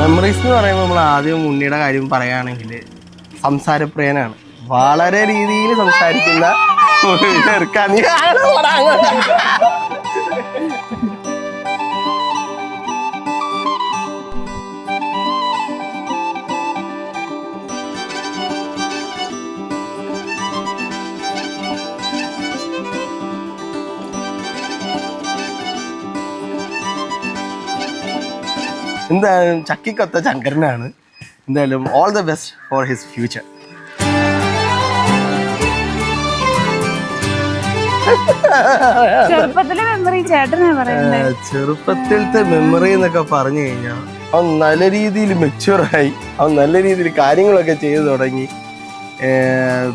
Memories എന്ന് പറയുമ്പോൾ നമ്മൾ ആദ്യം ഉണ്ണിയുടെ കാര്യം പറയുകയാണെങ്കിൽ സംസാരപ്രിയനാണ്. വളരെ രീതിയിൽ സംസാരിക്കുന്ന എന്തായാലും ചക്കിക്കൊത്ത ശങ്കരനാണ്. എന്തായാലും all the best for his future. ചെറുപ്പത്തിലത്തെ മെമ്മറി എന്നൊക്കെ പറഞ്ഞു കഴിഞ്ഞാൽ അവൻ നല്ല രീതിയിൽ മെച്യൂറായി, അവൻ നല്ല രീതിയിൽ കാര്യങ്ങളൊക്കെ ചെയ്തു തുടങ്ങി.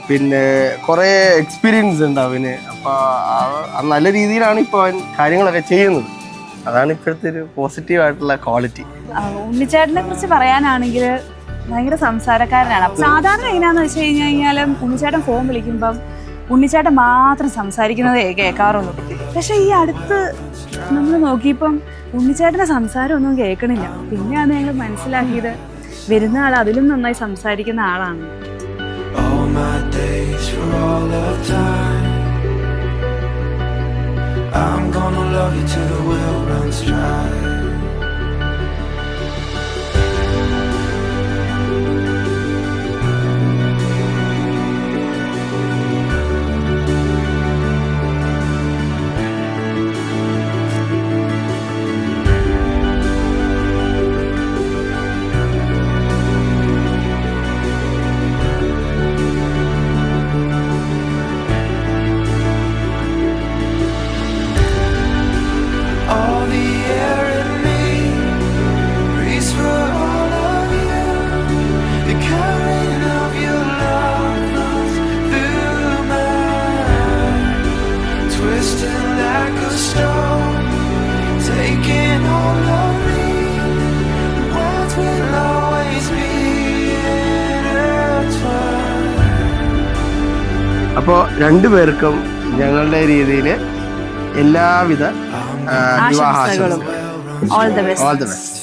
പിന്നെ കുറേ എക്സ്പീരിയൻസ് ഉണ്ട് അവന്. അപ്പോൾ നല്ല രീതിയിലാണ് ഇപ്പോൾ അവൻ കാര്യങ്ങളൊക്കെ ചെയ്യുന്നത്. അതാണ് ഇപ്പോഴത്തെ ഒരു പോസിറ്റീവ് ആയിട്ടുള്ള ക്വാളിറ്റി. ഉണ്ണിച്ചേട്ടനെ കുറിച്ച് പറയാനാണെങ്കിൽ ഭയങ്കര സംസാരക്കാരനാണ്. സാധാരണ എങ്ങനെയാന്ന് വെച്ച് കഴിഞ്ഞാൽ ഉണ്ണിച്ചേട്ടൻ ഫോൺ വിളിക്കുമ്പം ഉണ്ണിച്ചേട്ടൻ മാത്രം സംസാരിക്കുന്നതേ കേൾക്കാറുള്ളൂ. പക്ഷെ ഈ അടുത്ത് നമ്മൾ നോക്കിയപ്പം ഉണ്ണിച്ചേട്ടൻ്റെ സംസാരം ഒന്നും കേൾക്കണില്ല. പിന്നെയാണ് ഞങ്ങൾ മനസ്സിലാക്കിയത് വരുന്ന ആൾ അതിലും നന്നായി സംസാരിക്കുന്ന ആളാണ്. I'm gonna love you till the well runs dry. അപ്പോൾ രണ്ടുപേർക്കും ഞങ്ങളുടെ രീതിയിൽ എല്ലാവിധ വിവാഹാശംസകളും. All the best. All the best.